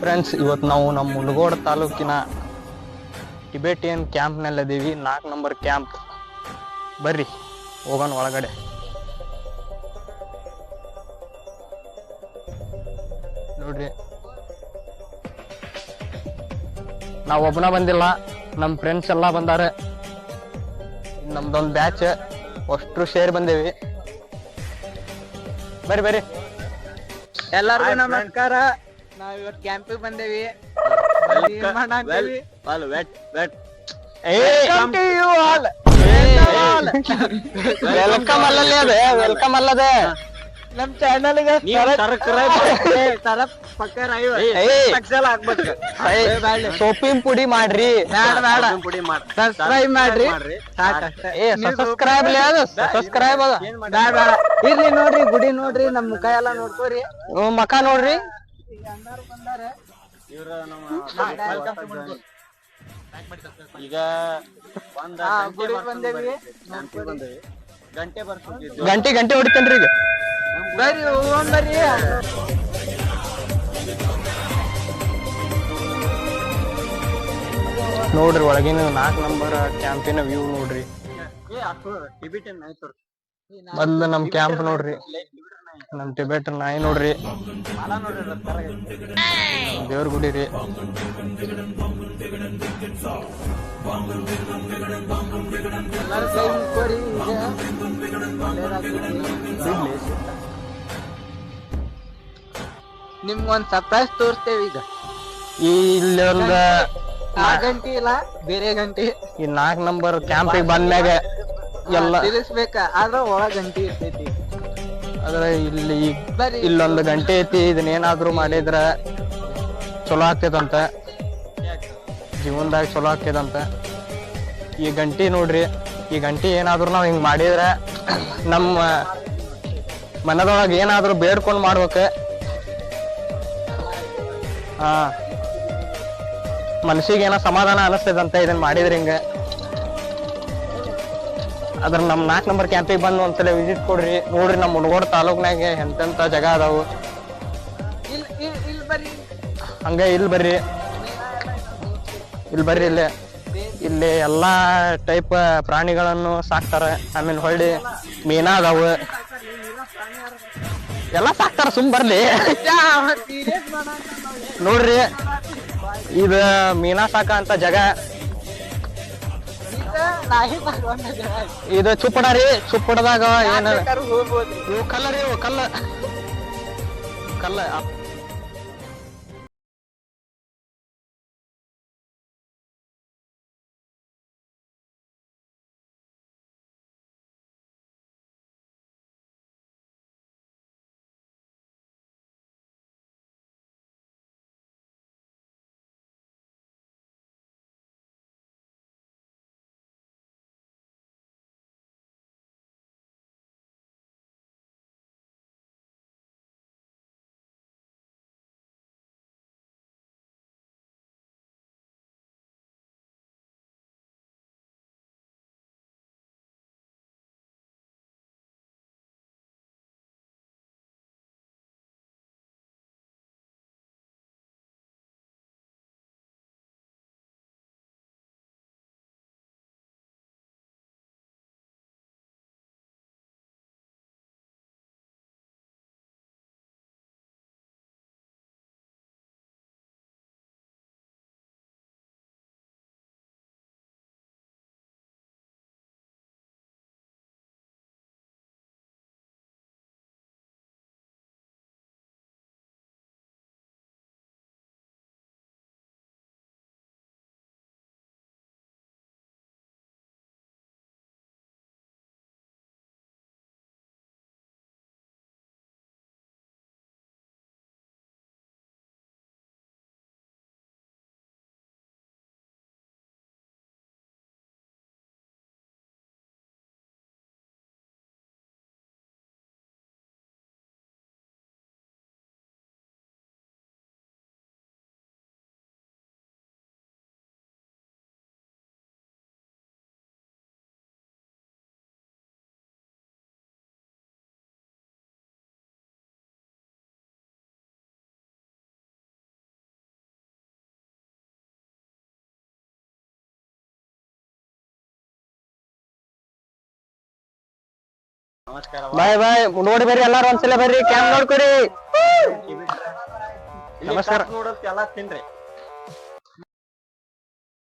Friends, ಇವತ್ತು ನಾವು ನಮ್ಮ ಮುನಗೋಡ ತಾಲೂಕಿನ ಟಿಬೆಟಿಯನ್ ಕ್ಯಾಂಪ್ನಲ್ಲಿದ್ದೀವಿ. 4 number camp. ಬರ್ರಿ ಹೋಗೋಣ ಒಳಗಡೆ. ನೋಡ್ರಿ, ನಾವು ಒಬ್ಬನ ಬಂದಿಲ್ಲ, ನಮ್ಮ ಫ್ರೆಂಡ್ಸ್ ಎಲ್ಲ ಬಂದಾರೆ. ನಮ್ದೊಂದು ಬ್ಯಾಚ್ ಅಷ್ಟು ಶೇರ್ ಬಂದೇವಿ. ಬರ್ರಿ ಬರ್ರಿ. ಎಲ್ಲರಿಗೂ ನಮಸ್ಕಾರ. ನಾವ್ ಇವತ್ತು ಕ್ಯಾಂಪಿಗೆ ಬಂದೇವಿ. ವೆಲ್ಕಮ್ ಅಲ್ಲದೆ ವೆಲ್ಕಮ್ ಅಲ್ಲದೆ ನಮ್ ಚಾನಲ್ ಸೋಪಿನ ಪುಡಿ ಮಾಡ್ರಿ, ಸಬ್ಸ್ಕ್ರೈಬ್ ಮಾಡ್ರಿ. ಸಬ್ಸ್ಕ್ರೈಬ್ ಸಬ್ಸ್ಕ್ರೈಬ್ ಇರ್ಲಿ ನೋಡ್ರಿ, ಗುಡಿ ನೋಡ್ರಿ, ನಮ್ ಮುಖ ಎಲ್ಲಾ ನೋಡ್ಕೋರಿ, ಮಕ ನೋಡ್ರಿ. ಈಗ ಗಂಟೆ ಗಂಟೆ ಹೊಡಿತೇನ್ರಿ ಈಗ. ಬರ್ರಿ ಹೋಗೋಣ ಬರ್ರಿ. ನೋಡ್ರಿ ಒಳಗಿನ 4 ನಂಬರ್ ಕ್ಯಾಂಪಿನ ವ್ಯೂ ನೋಡ್ರಿ. ಮೊದ್ಲು ನಮ್ ಕ್ಯಾಂಪ್ ನೋಡ್ರಿ, ನಮ್ ಟಿಬೆಟ್ ನಾಯಿ ನೋಡ್ರಿ, ದೇವ್ರ ಗುಡಿ ರೀ. ನಿಮ್ಗೊಂದ್ ಸರ್ಪ್ರೈಸ್ ತೋರಿಸ್ತೇವೆ ಈಗ. ಇಲ್ಲೊಂದ 4 ಗಂಟೆ ಇಲ್ಲ, ಬೇರೆ ಗಂಟೆ. ಈ 4 ನಂಬರ್ ಕ್ಯಾಂಪಿಗೆ ಬಂದ್ಮ್ಯಾಗ ಎಲ್ಲ ತಿರ್ಸ್ಬೇಕ, ಆದ್ರ ಒಳಗ ಗಂಟೆ ಇರ್ತೈತಿ. ಆದ್ರೆ ಇಲ್ಲೊಂದು ಗಂಟೆ ಐತಿ. ಇದನ್ನೇನಾದ್ರು ಮಾಡಿದ್ರ ಚಲೋ ಆಗ್ತದಂತ, ಜೀವನದಾಗ ಚಲೋ ಆಗ್ತದಂತ. ಈ ಗಂಟೆ ನೋಡ್ರಿ, ಈ ಗಂಟೆ ಏನಾದ್ರು ನಾವ್ ಹಿಂಗ್ ಮಾಡಿದ್ರ ನಮ್ಮ ಮನದೊಳಗ ಏನಾದ್ರು ಬೇಡ್ಕೊಂಡ್ ಮಾಡ್ಬೇಕ. ಮನಸ್ಸಿಗೆ ಏನೋ ಸಮಾಧಾನ ಅನಿಸ್ತದಂತ ಇದನ್ನ ಮಾಡಿದ್ರ ಹಿಂಗ. ಅದ್ರ ನಮ್ 4 ನಂಬರ್ ಕ್ಯಾಂಪಿಗೆ ಬಂದು ಒಂದ್ಸಲ ವಿಸಿಟ್ ಕೊಡ್ರಿ. ನೋಡ್ರಿ, ನಮ್ ಮುನಗೋಡ ತಾಲೂಕ್ನಾಗ ಎಂತೆಂತ ಜಾಗ ಅದಾವು. ಹಂಗ ಇಲ್ಲಿ ಬರ್ರಿ, ಇಲ್ಲಿ ಬರ್ರಿ. ಇಲ್ಲಿ ಎಲ್ಲಾ ಟೈಪ್ ಪ್ರಾಣಿಗಳನ್ನು ಸಾಕ್ತಾರ. ಆಮೇಲೆ ಹೊಳ್ಳಿ ಮೀನಾ ಅದಾವು, ಎಲ್ಲಾ ಸಾಕ್ತಾರ. ಸುಮ್ ಬರ್ಲಿ ನೋಡ್ರಿ, ಇದು ಮೀನಾ ಸಾಕ ಅಂತ ಜಾಗ. ಇದು ಚುಪ್ಪಡ ರೀ. ಚುಪ್ಪಡದಾಗ ಏನ ಇವು ಕಲ್ಲ ರೀ, ಇವು ಕಲ್ಲ. ನಮಸ್ಕಾರ ಬಾಯ್ ಬಾಯ್ ನೋಡಿ ಬರ್ರಿ ಎಲ್ಲಾರು ಒಂದ್ಸಲ ಬರ್ರಿ ಕ್ಯಾಮ್ ನೋಡ್ಕೊರಿ ನಮಸ್ಕಾರ ನೋಡೋದ್ ಎಲ್ಲ ತಿನ್ರಿ